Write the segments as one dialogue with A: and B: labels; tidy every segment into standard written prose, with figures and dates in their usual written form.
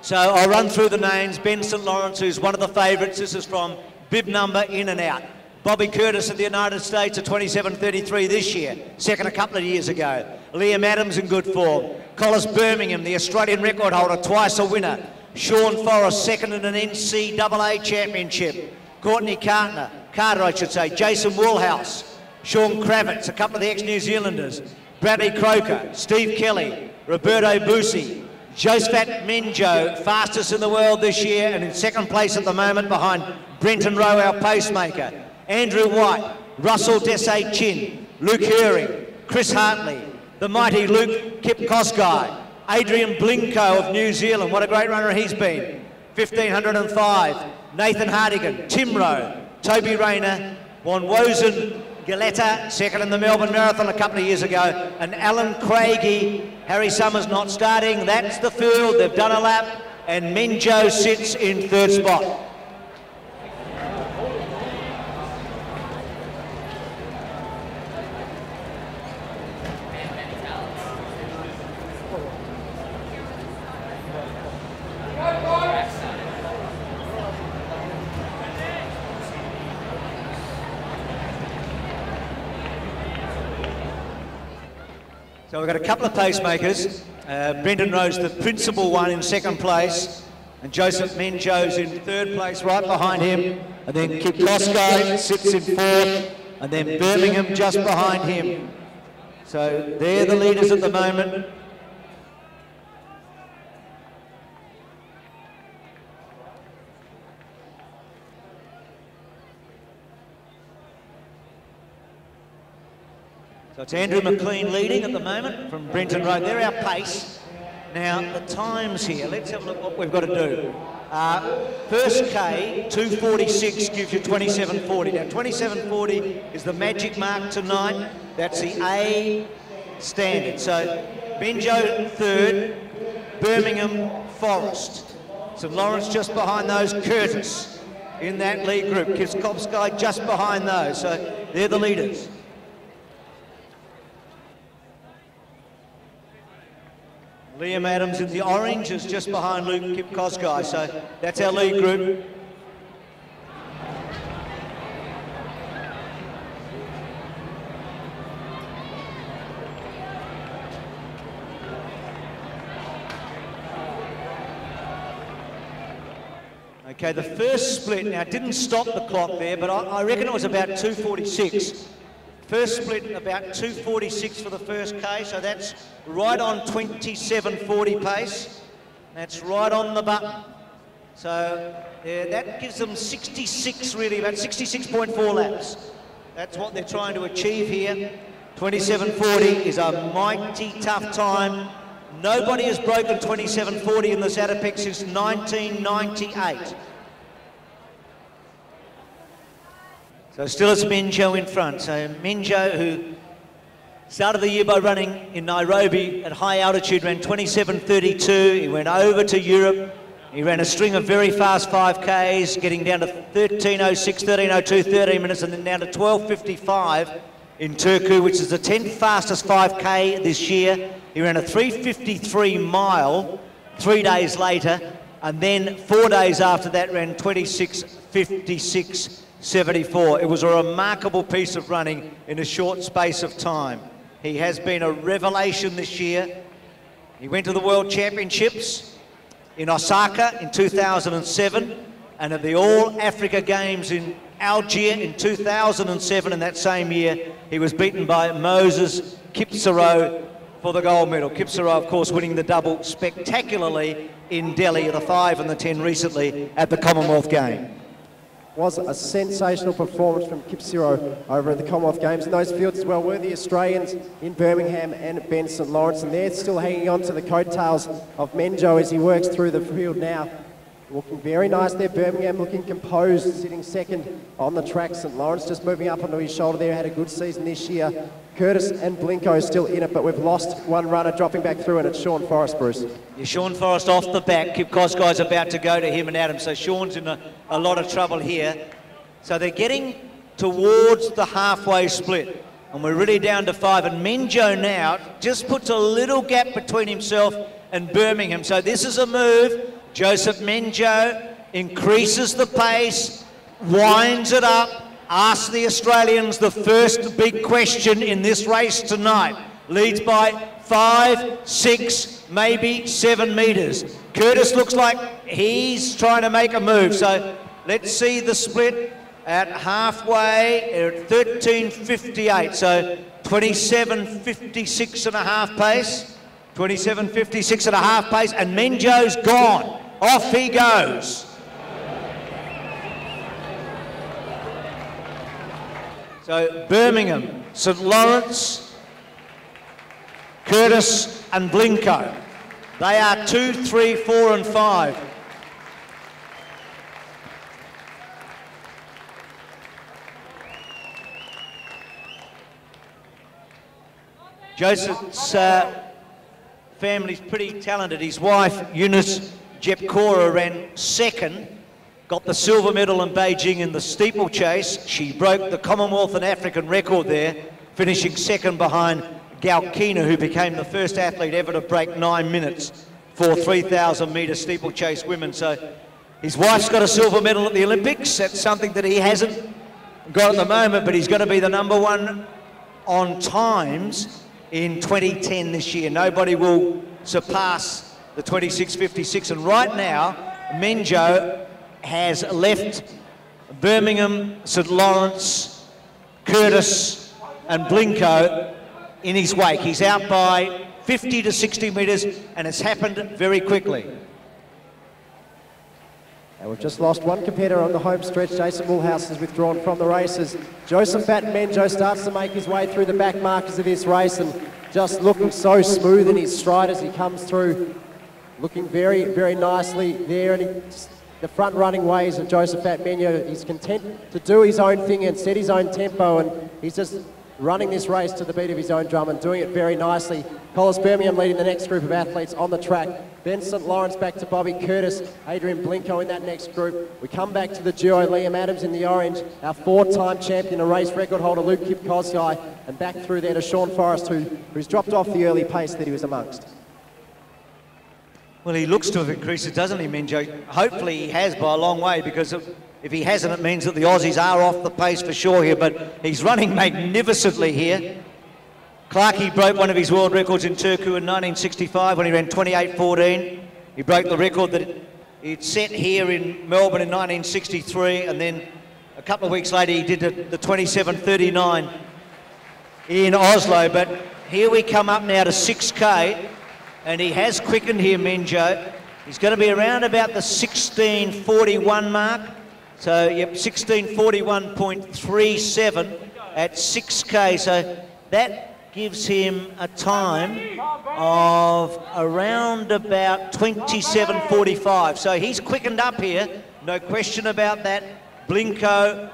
A: So I'll run through the names. Ben St. Lawrence, who's one of the favourites. This is from bib number in and out. Bobby Curtis of the United States at 27.33 this year, second a couple of years ago. Liam Adams in good form. Collis Birmingham, the Australian record holder, twice a winner. Sean Forrest, second in an NCAA championship. Courtney Carter, Jason Woolhouse, Sean Kravitz, a couple of the ex-New Zealanders. Bradley Croker, Steve Kelly, Roberto Busi, Josphat Menjo, fastest in the world this year and in second place at the moment behind Brenton Rowe, our pacemaker. Andrew White, Russell Desai Chin, Luke Herring, Chris Hartley, the mighty Luke Kipkosgei, Adrian Blinko of New Zealand, what a great runner he's been, 1505, Nathan Hardigan, Tim Rowe, Toby Rayner, Wanwozen Galetta, second in the Melbourne Marathon a couple of years ago, and Alan Craigie, Harry Summers not starting, that's the field, they've done a lap, and Menjo sits in third spot. So we've got a couple of pacemakers. Brendan Rowe's the principal one in second place, and Joseph Menjo's in third place right behind him, and then Kipkosgei sits in fourth, and then Birmingham just behind him. So they're the leaders at the moment. So it's Andrew McLean leading at the moment from Brenton Road. They're our pace. Now, the times here, let's have a look what we've got to do. First K, 2:46 gives you 27:40. Now, 27:40 is the magic mark tonight. That's the A standard. So, Menjo third, Birmingham, Forrest. St. Lawrence just behind those, Curtis in that lead group. Kipkosgei just behind those. So, they're the leaders. Liam Adams in the orange is just behind Luke Kipkosgei, so that's our lead group. Okay, the first split, now it didn't stop the clock there, but I reckon it was about 2:46. First split about 2:46 for the first K, so that's right on 27:40 pace. That's right on the button. So yeah, that gives them 66 really, about 66.4 laps. That's what they're trying to achieve here. 27:40 is a mighty tough time. Nobody has broken 27:40 in the Zatopek since 1998. So still it's Menjo in front. So Menjo, who started the year by running in Nairobi at high altitude, ran 27:32. He went over to Europe. He ran a string of very fast 5Ks, getting down to 13:06, 13:02, 13 minutes, and then down to 12:55 in Turku, which is the 10th fastest 5K this year. He ran a 3:53 mile 3 days later, and then 4 days after that ran 26:56.74. It was a remarkable piece of running in a short space of time. He has been a revelation this year. He went to the World Championships in Osaka in 2007 and at the All Africa Games in Algiers in 2007. In that same year, he was beaten by Moses Kipsaro for the gold medal. Kipsaro, of course, winning the double spectacularly in Delhi, the 5 and the 10 recently at the Commonwealth Games.
B: Was a sensational performance from Kipsaro over at the Commonwealth Games. And those fields as well were the Australians in Birmingham and Ben St. Lawrence, and they're still hanging on to the coattails of Menjo as he works through the field now. Looking very nice there, Birmingham looking composed, sitting second on the track. St. Lawrence just moving up onto his shoulder there, had a good season this year. Curtis and Blinko still in it, but we've lost one runner dropping back through, and it's Sean Forrest, Bruce.
A: Yeah, Sean Forrest off the back. Kipkosgei's about to go to him and Adam, so Sean's in a lot of trouble here. So they're getting towards the halfway split, and we're really down to 5. And Menjo now just puts a little gap between himself and Birmingham. So this is a move. Joseph Menjo increases the pace, winds it up, asks the Australians the first big question in this race tonight. Leads by 5, 6, maybe 7 metres. Curtis looks like he's trying to make a move, so let's see the split at halfway at 13.58, so 27.56 and a half pace, 27.56 and a half pace, and Menjo's gone. Off he goes. So Birmingham, St Lawrence, Curtis and Blinko. They are 2, 3, 4 and 5. Joseph's family's pretty talented. His wife, Eunice Jepkora, ran second, got the silver medal in Beijing in the steeplechase. She broke the Commonwealth and African record there, finishing second behind Galkina, who became the first athlete ever to break 9 minutes for 3,000 metre steeplechase women. So his wife's got a silver medal at the Olympics. That's something that he hasn't got at the moment, but he's going to be the #1 on times in 2010 this year. Nobody will surpass the 26.56, and right now Menjo has left Birmingham, St Lawrence, Curtis and Blinko in his wake. He's out by 50 to 60 metres, and it's happened very quickly.
B: And we've just lost one competitor on the home stretch. Jason Woolhouse has withdrawn from the races. Josphat Menjo starts to make his way through the back markers of this race, and just looking so smooth in his stride as he comes through, looking very, very nicely there. And the front running ways of Josphat Menjo, he's content to do his own thing and set his own tempo, and he's just running this race to the beat of his own drum and doing it very nicely. Collis, Birmingham leading the next group of athletes on the track. Then St Lawrence back to Bobby Curtis, Adrian Blinko in that next group. We come back to the duo, Liam Adams in the orange, our 4-time champion, a race record holder, Luke Kipkosgei, and back through there to Sean Forrest, who's dropped off the early pace that he was amongst.
A: Well, he looks to have increased it, doesn't he, Menjo? Hopefully he has by a long way, because if he hasn't, it means that the Aussies are off the pace for sure here, but he's running magnificently here. Clarkey broke one of his world records in Turku in 1965 when he ran 28.14. He broke the record that he'd set here in Melbourne in 1963, and then a couple of weeks later he did the 27.39 in Oslo. But here we come up now to 6K, and he has quickened here, Menjo. He's going to be around about the 16.41 mark. So, yep, 16.41.37 at 6K. So that gives him a time of around about 27.45. So he's quickened up here, no question about that. Blinko,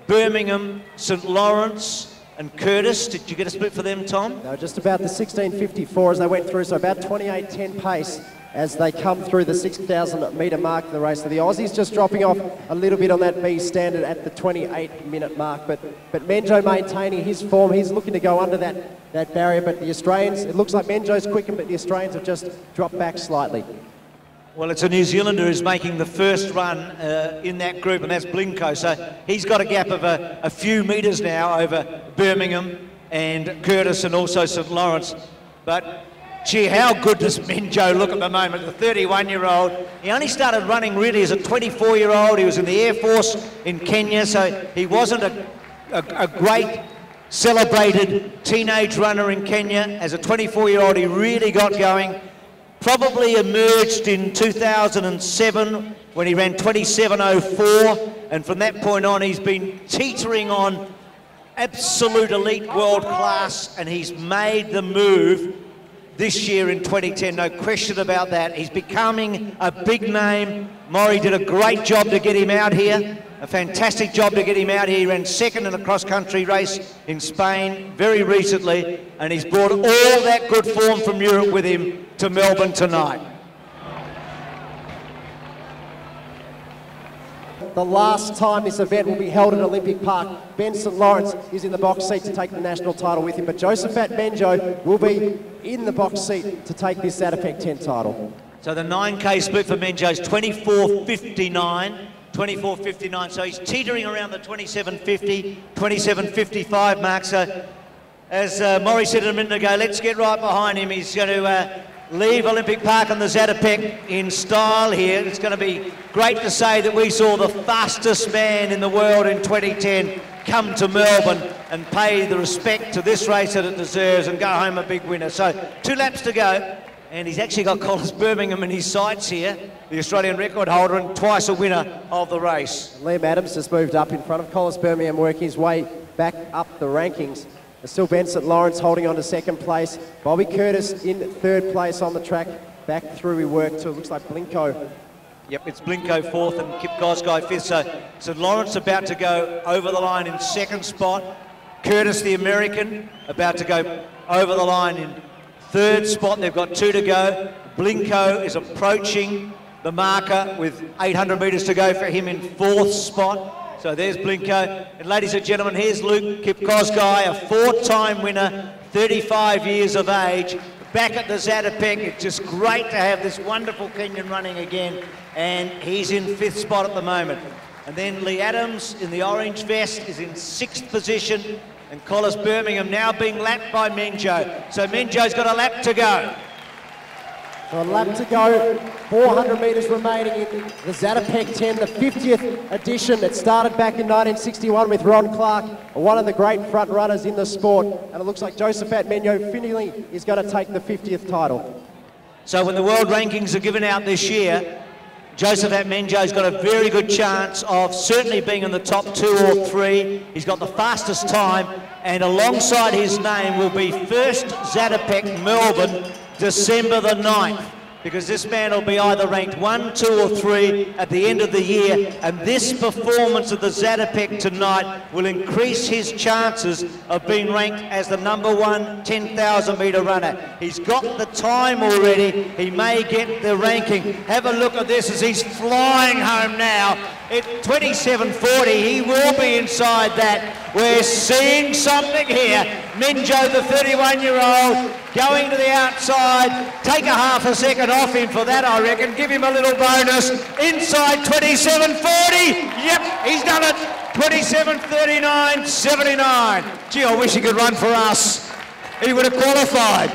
A: Birmingham, St Lawrence and Curtis. Did you get a split for them, Tom?
B: No, just about the 16.54 as they went through, so about 28.10 pace as they come through the 6,000 metre mark of the race. So the Aussies just dropping off a little bit on that B standard at the 28-minute mark, but Menjo maintaining his form. He's looking to go under that barrier, but the Australians, it looks like Menjo's quickened, but the Australians have just dropped back slightly.
A: Well, it's a New Zealander who's making the first run in that group, and that's Blinko. So he's got a gap of a few metres now over Birmingham and Curtis and also St Lawrence. But gee, how good does Menjo look at the moment, the 31-year-old. He only started running really as a 24-year-old. He was in the Air Force in Kenya, so he wasn't a great celebrated teenage runner in Kenya. As a 24-year-old, he really got going. Probably emerged in 2007 when he ran 27.04, and from that point on he's been teetering on absolute elite world class, and he's made the move this year in 2010, no question about that. He's becoming a big name. Maury did a great job to get him out here, a fantastic job to get him out here. He ran second in a cross-country race in Spain very recently, and he's brought all that good form from Europe with him to Melbourne tonight.
B: The last time this event will be held at Olympic Park, Ben St Lawrence is in the box seat to take the national title with him, but Josphat Menjo will be in the box seat to take this Zatopek 10 title.
A: So the 9K split for Menjo is 24.59. 24.59, so he's teetering around the 27.50, 27.55 mark. So as Maury said a minute ago, let's get right behind him. He's going to leave Olympic Park on the Zatopek in style here. It's going to be great to say that we saw the fastest man in the world in 2010 come to Melbourne and pay the respect to this race that it deserves and go home a big winner. So 2 laps to go, and he's actually got Collis Birmingham in his sights here, the Australian record holder and twice a winner of the race.
B: Liam Adams just moved up in front of Collis Birmingham, working his way back up the rankings. There's still Ben St Lawrence holding on to 2nd place. Bobby Curtis in 3rd place on the track. Back through we work to, it looks like Blinko.
A: Yep, it's Blinko 4th and Kipkosgei 5th. So St Lawrence about to go over the line in 2nd spot. Curtis, the American, about to go over the line in 3rd spot. They've got 2 to go. Blinko is approaching the marker with 800 metres to go for him in 4th spot. So there's Blinko. And ladies and gentlemen, here's Luke Kipkosgei, a 4-time winner, 35 years of age, back at the Zatopek. It's just great to have this wonderful Kenyan running again. And he's in 5th spot at the moment. And then Lee Adams in the orange vest is in 6th position. And Collis Birmingham now being lapped by Menjo. So Menjo's got a lap to go.
B: So a lap to go, 400 metres remaining in the Zatopek 10, the 50th edition. It started back in 1961 with Ron Clark, one of the great front runners in the sport. And it looks like Josphat Menjo finally is going to take the 50th title.
A: So when the world rankings are given out this year, Josphat Menjo's got a very good chance of certainly being in the top 2 or 3. He's got the fastest time, and alongside his name will be first Zatopek Melbourne, December the 9th, because this man will be either ranked 1, 2 or 3 at the end of the year, and this performance at the Zatopek tonight will increase his chances of being ranked as the #1 10,000 metre runner. He's got the time already, he may get the ranking. Have a look at this as he's flying home now. At 27.40, he will be inside that. We're seeing something here. Menjo, the 31-year-old, going to the outside. Take a half a second off him for that, I reckon. Give him a little bonus. Inside 27.40. Yep, he's done it. 27.39.79. Gee, I wish he could run for us. He would have qualified.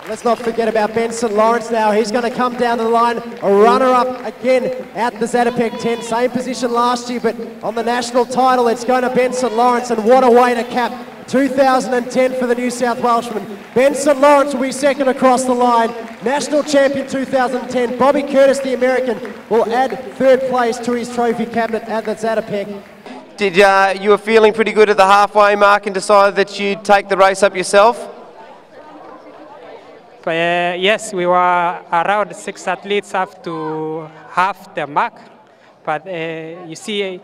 B: Let's not forget about Ben St Lawrence now. He's going to come down the line, a runner-up again at the Zatopek 10. Same position last year, but on the national title, it's going to Ben St Lawrence, and what a way to cap 2010 for the New South Welshman. Ben St Lawrence will be 2nd across the line. National champion 2010, Bobby Curtis, the American, will add 3rd place to his trophy cabinet at the Zatopek.
C: Did you were feeling pretty good at the halfway mark and decided that you'd take the race up yourself?
D: Yes, we were around 6 athletes up to half the mark, but you see,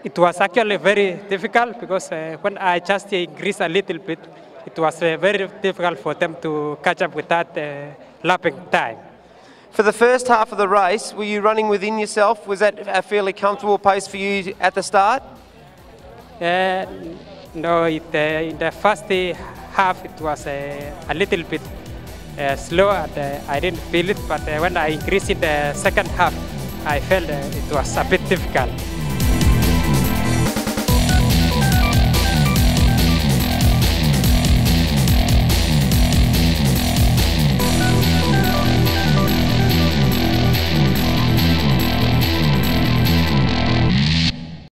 D: it was actually very difficult because when I just increased a little bit, it was very difficult for them to catch up with that lapping time.
C: For the first half of the race, were you running within yourself? Was that a fairly comfortable pace for you at the start?
D: No, in the first half it was a little bit slow, and I didn't feel it, but when I increased in the second half, I felt it was a bit difficult.